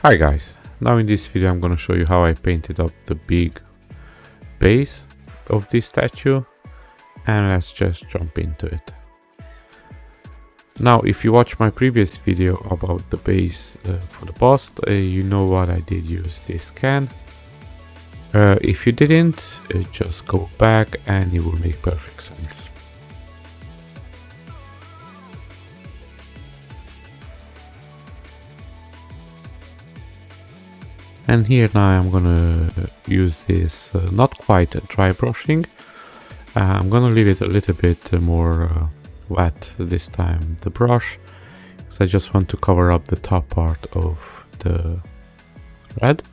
Hi guys, now in this video I'm gonna show you how I painted up the big base of this statue, and let's just jump into it. Now if you watch my previous video about the base for the bust, you know what I did use this can. If you didn't, just go back and it will make perfect sense. And here now I'm gonna use this not quite dry brushing. I'm gonna leave it a little bit more wet this time, the brush, because I just want to cover up the top part of the red.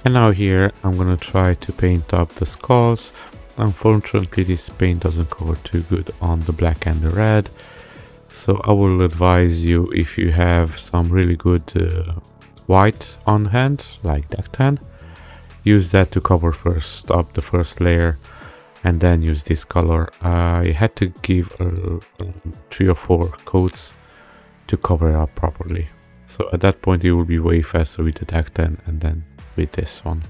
And now here I'm gonna try to paint up the skulls. Unfortunately this paint doesn't cover too good on the black and the red, so I will advise you, if you have some really good white on hand, like that tan, use that to cover first up the first layer and then use this color. I had to give 3 or 4 coats to cover it up properly, so at that point it will be way faster with the dark tan and then with this one.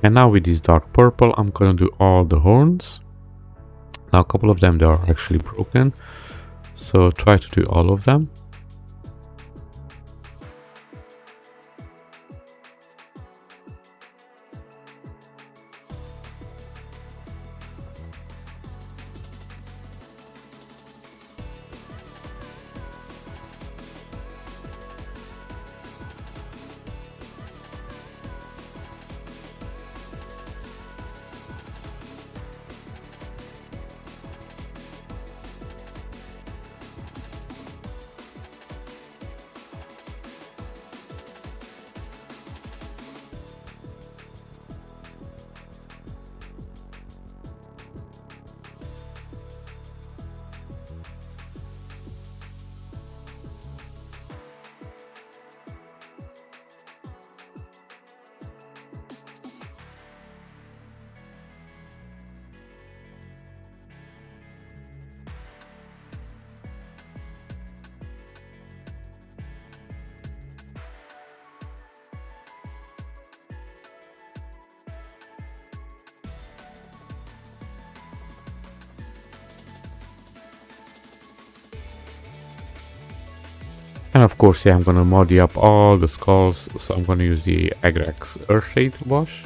And now with this dark purple, I'm gonna do all the horns. Now a couple of them, they are actually broken, so try to do all of them. And of course, yeah, I'm gonna muddy up all the skulls, so I'm gonna use the Agrax Earthshade wash.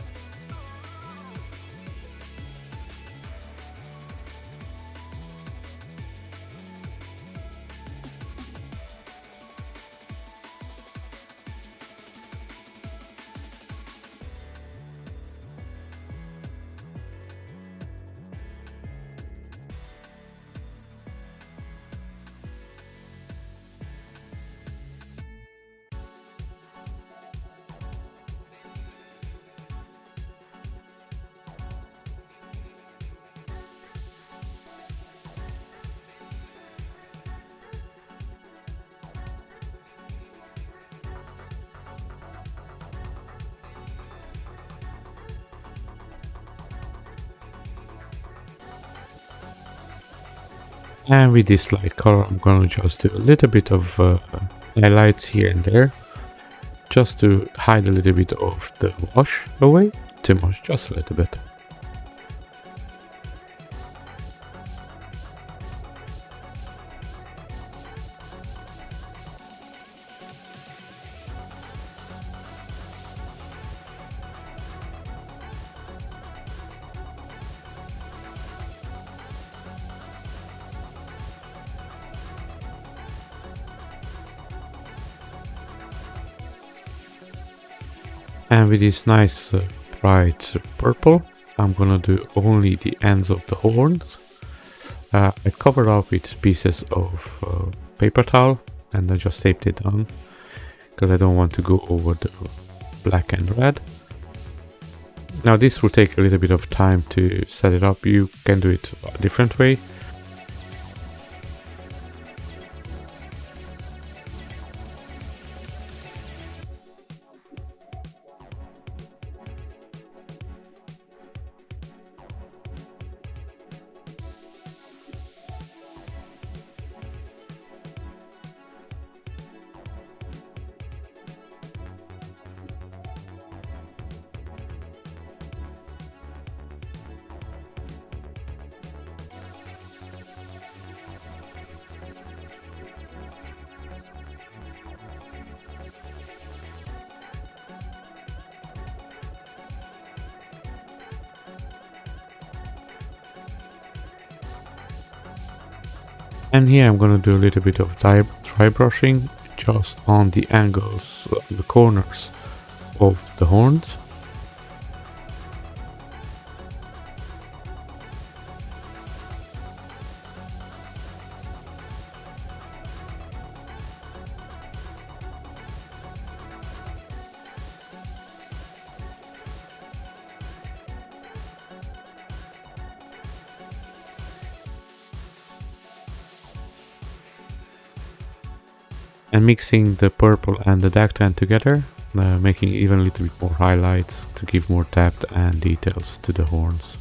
And with this light color, I'm gonna just do a little bit of highlights here and there, just to hide a little bit of the wash away. Too much, just a little bit. And with this nice bright purple, I'm gonna do only the ends of the horns. I covered up with pieces of paper towel and I just taped it on because I don't want to go over the black and red. Now this will take a little bit of time to set it up. You can do it a different way. And here I'm gonna do a little bit of dry brushing just on the angles, the corners of the horns. And mixing the purple and the dark tan together, making even a little bit more highlights to give more depth and details to the horns.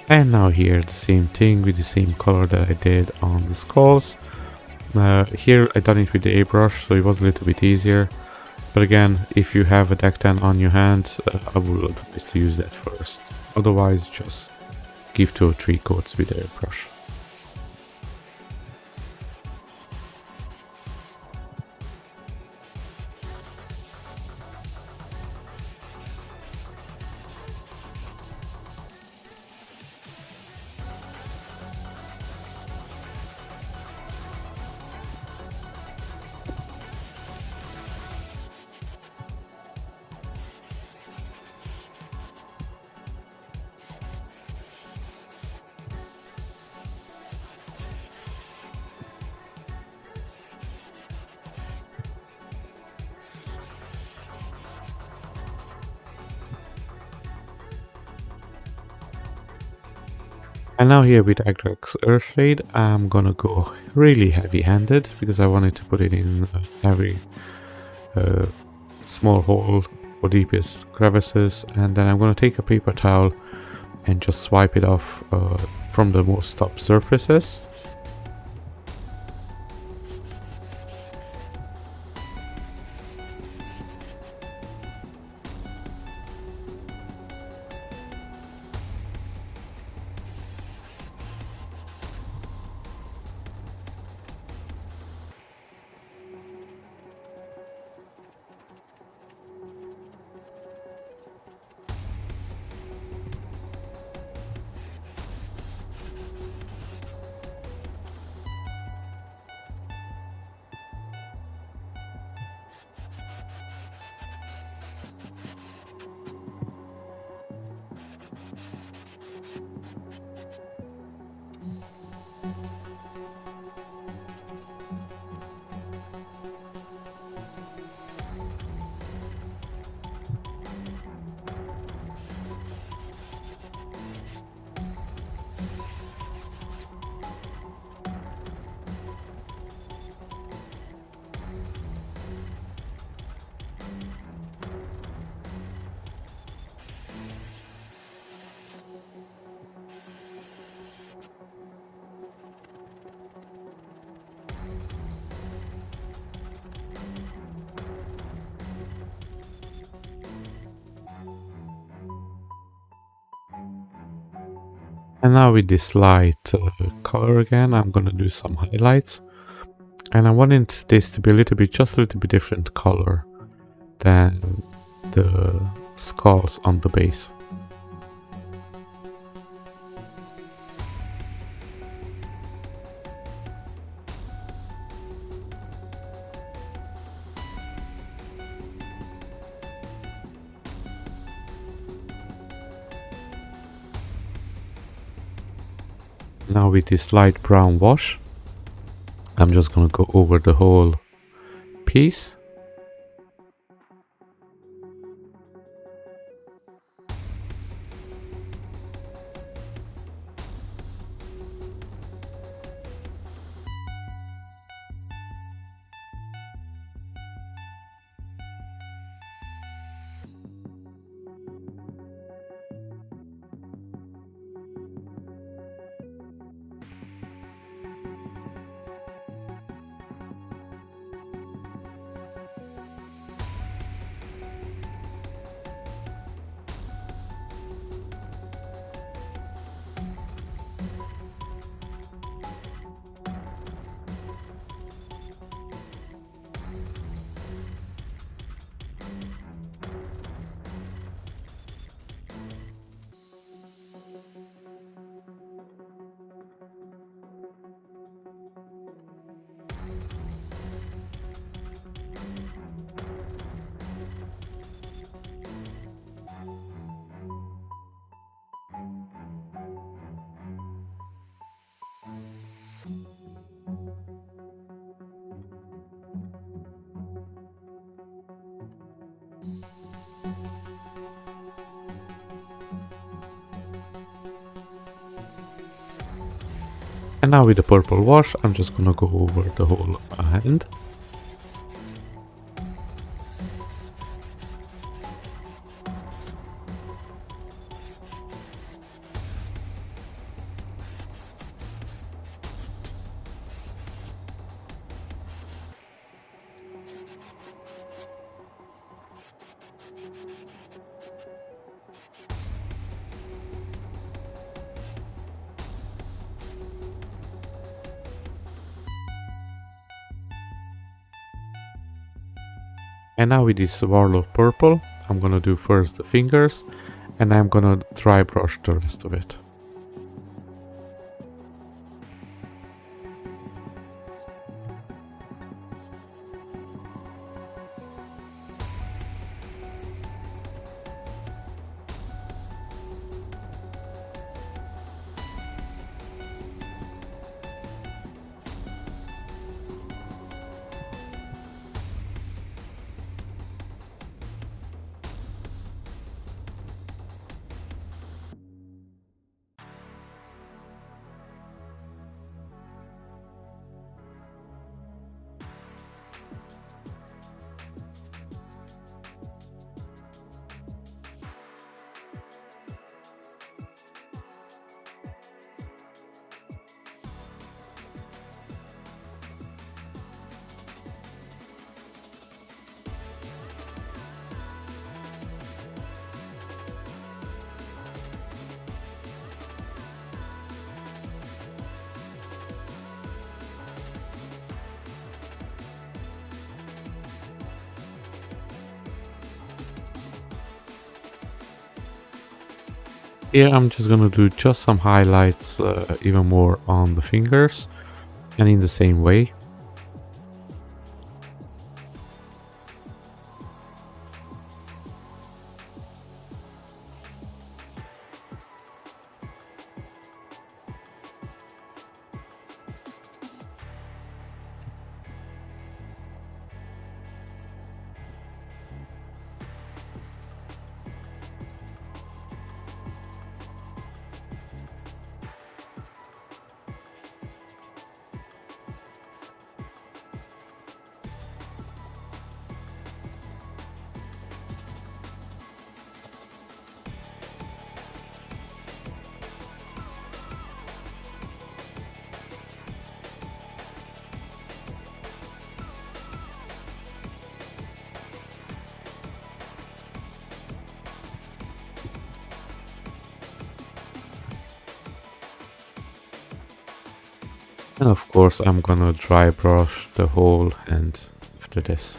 And now here the same thing with the same color that I did on the skulls. Here I done it with the airbrush, so it was a little bit easier. But again, if you have a deck tan on your hand, I would advise to use that first. Otherwise, just give 2 or 3 coats with the airbrush. And now here with Agrax Earthshade, I'm gonna go really heavy-handed because I wanted to put it in every small hole or deepest crevices, and then I'm gonna take a paper towel and just swipe it off from the most top surfaces. And now with this light color again, I'm gonna do some highlights. And I wanted this to be a little bit, just a little bit different color than the skulls on the base. Now with this light brown wash, I'm just gonna go over the whole piece. And now with the purple wash, I'm just gonna go over the whole hand. And now with this warlock purple, I'm gonna do first the fingers, and I'm gonna dry brush the rest of it. Here I'm just gonna do just some highlights, even more on the fingers, and in the same way. And of course I'm gonna dry brush the whole hand after this.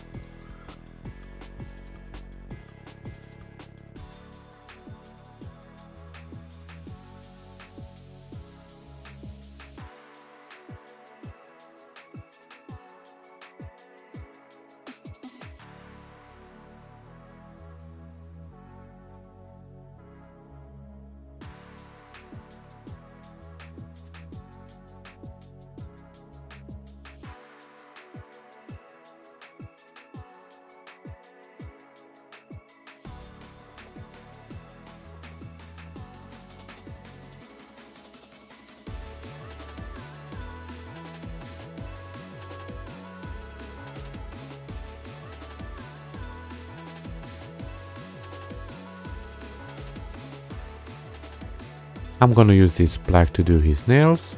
I'm gonna use this black to do his nails.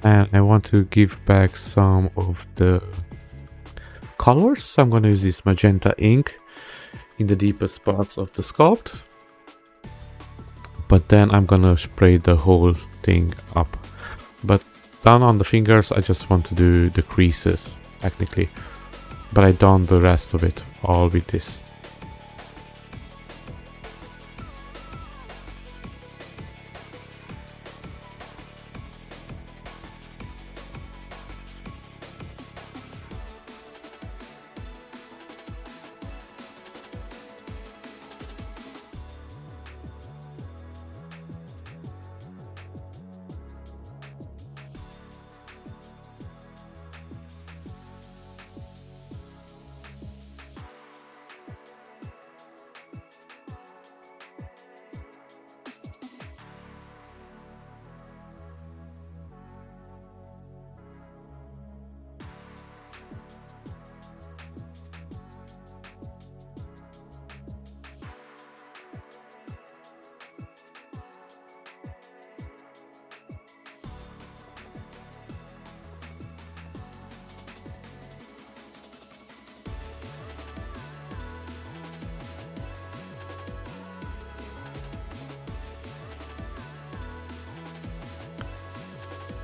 And I want to give back some of the colors, so I'm going to use this magenta ink in the deepest parts of the sculpt. But then I'm going to spray the whole thing up. But down on the fingers I just want to do the creases technically. But I done the rest of it all with this.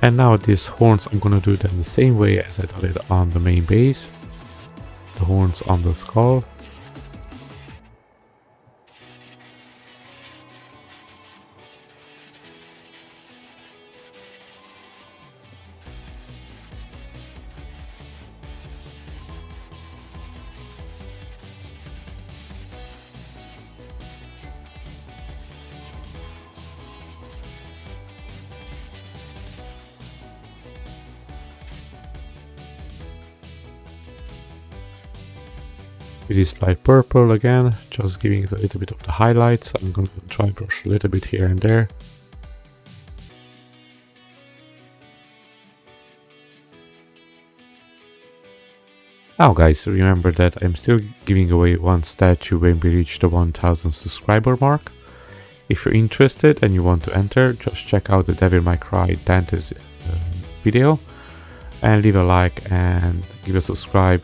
And now these horns, I'm gonna do them the same way as I did it on the main base. The horns on the skull. With this light purple again, just giving it a little bit of the highlights. I'm going to dry brush a little bit here and there. Now guys, remember that I'm still giving away one statue when we reach the 1000 subscriber mark. If you're interested and you want to enter, just check out the Devil May Cry Dante's video and leave a like and give a subscribe.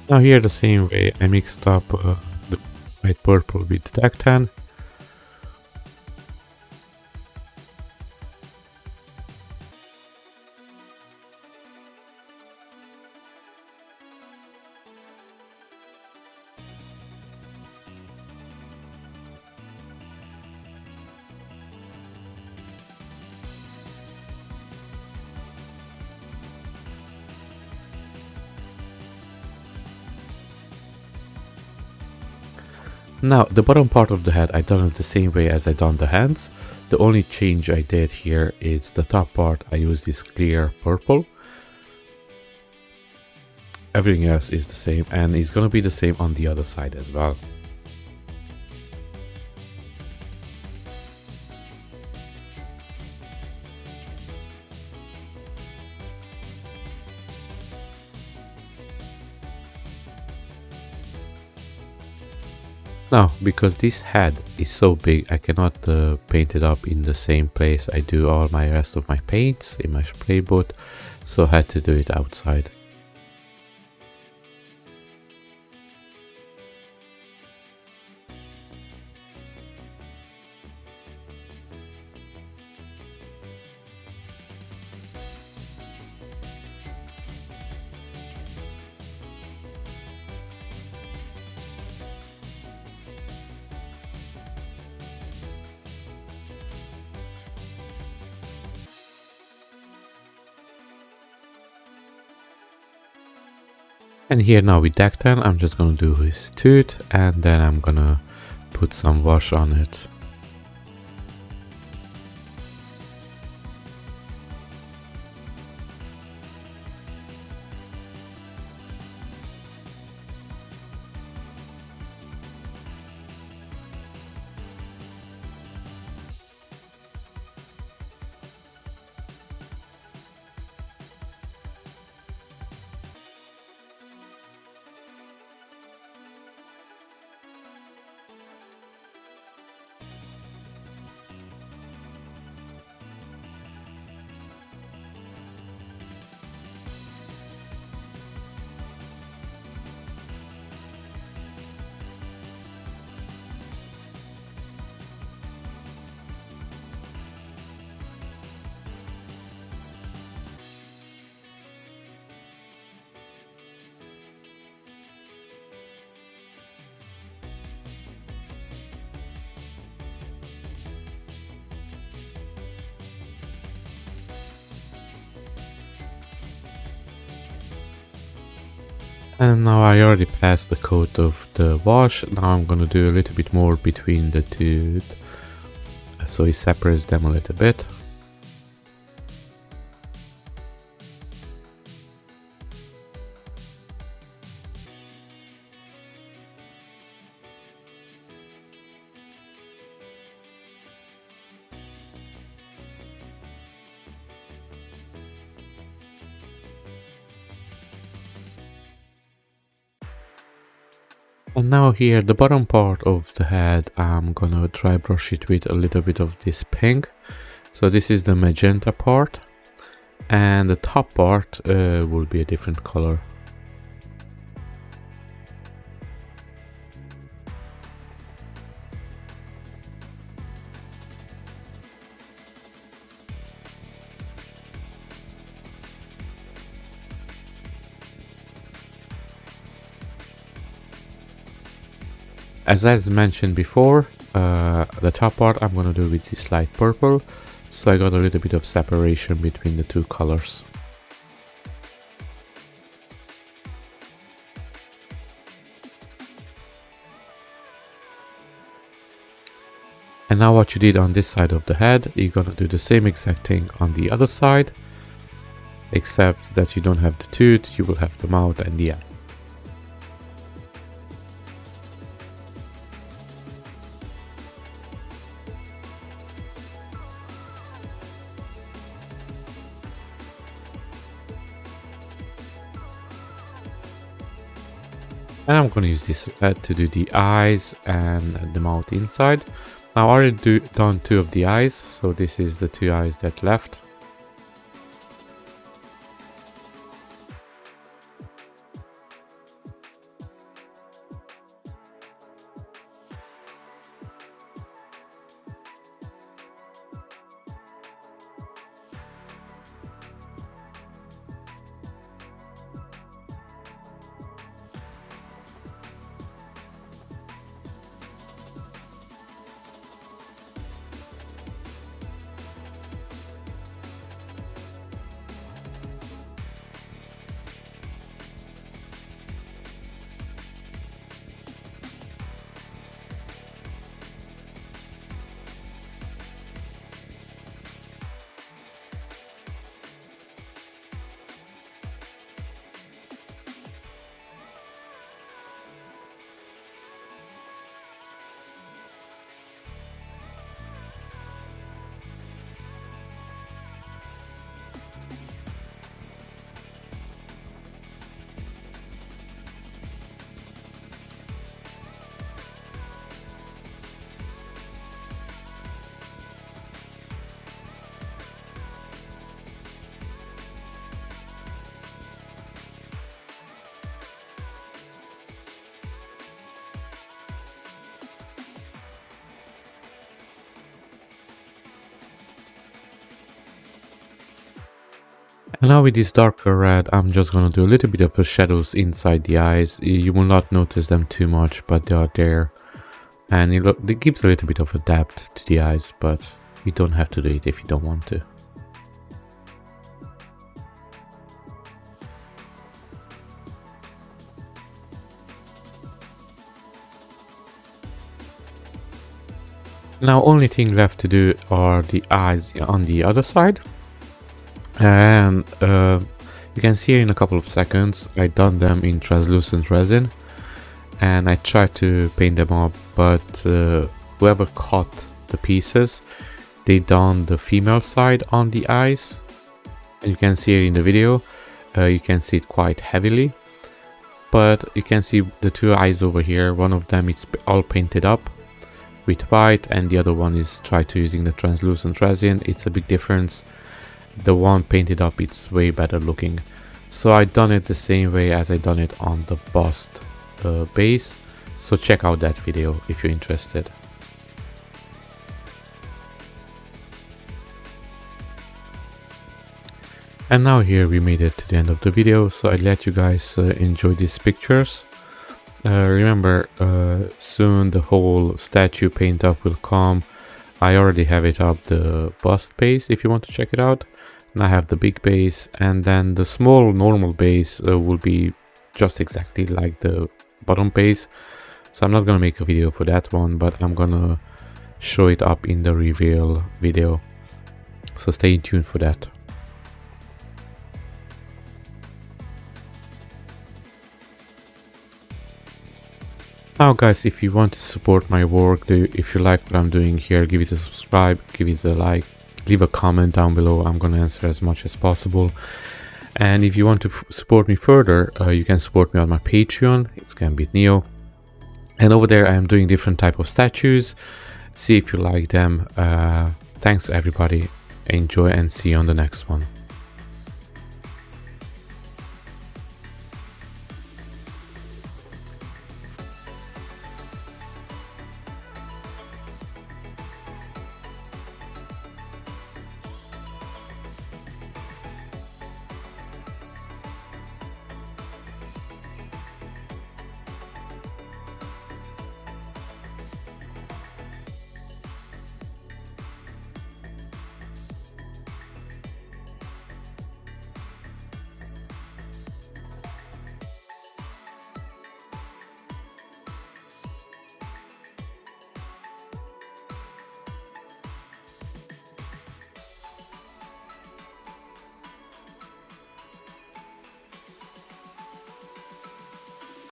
Now here the same way I mixed up the white purple with the dark tan. Now, the bottom part of the head, I done it the same way as I done the hands. The only change I did here is the top part, I used this clear purple. Everything else is the same, and it's gonna be the same on the other side as well. Now, because this head is so big, I cannot paint it up in the same place I do all my rest of my paints in my spray booth, so I had to do it outside. And here now with Dactan, I'm just gonna do his tooth, and then I'm gonna put some wash on it. And now I already passed the coat of the wash. Now I'm gonna do a little bit more between the tooth, so it separates them a little bit. And now here, the bottom part of the head, I'm gonna dry brush it with a little bit of this pink. So this is the magenta part, and the top part will be a different color. As mentioned before, the top part I'm gonna do with this light purple, so I got a little bit of separation between the two colors. And now what you did on this side of the head, you're gonna do the same exact thing on the other side, except that you don't have the tooth, you will have the mouth and the eye. And I'm going to use this to do the eyes and the mouth inside. Now I already done two of the eyes, so this is the two eyes that left. And now with this darker red, I'm just gonna do a little bit of the shadows inside the eyes. You will not notice them too much, but they are there. And it gives a little bit of a depth to the eyes, but you don't have to do it if you don't want to. Now only thing left to do are the eyes on the other side. And you can see in a couple of seconds I done them in translucent resin. And I tried to paint them up, but whoever cut the pieces, they done the female side on the eyes. And you can see it in the video, you can see it quite heavily. But you can see the two eyes over here, one of them it's all painted up with white and the other one is tried to using the translucent resin. It's a big difference. The one painted up, it's way better looking. So I done it the same way as I done it on the bust base. So check out that video if you're interested. And now here we made it to the end of the video, so I let you guys enjoy these pictures. Remember, soon the whole statue paint up will come. I already have it up, the bust base, if you want to check it out. And I have the big base, and then the small normal base will be just exactly like the bottom base. So I'm not gonna make a video for that one, but I'm gonna show it up in the reveal video. So stay tuned for that. Now guys, if you want to support my work, if you like what I'm doing here, give it a subscribe, give it a like, leave a comment down below. I'm gonna answer as much as possible. And if you want to support me further, you can support me on my Patreon. It's Gambit Neo. And over there I am doing different type of statues. See if you like them. Thanks everybody. Enjoy and see you on the next one.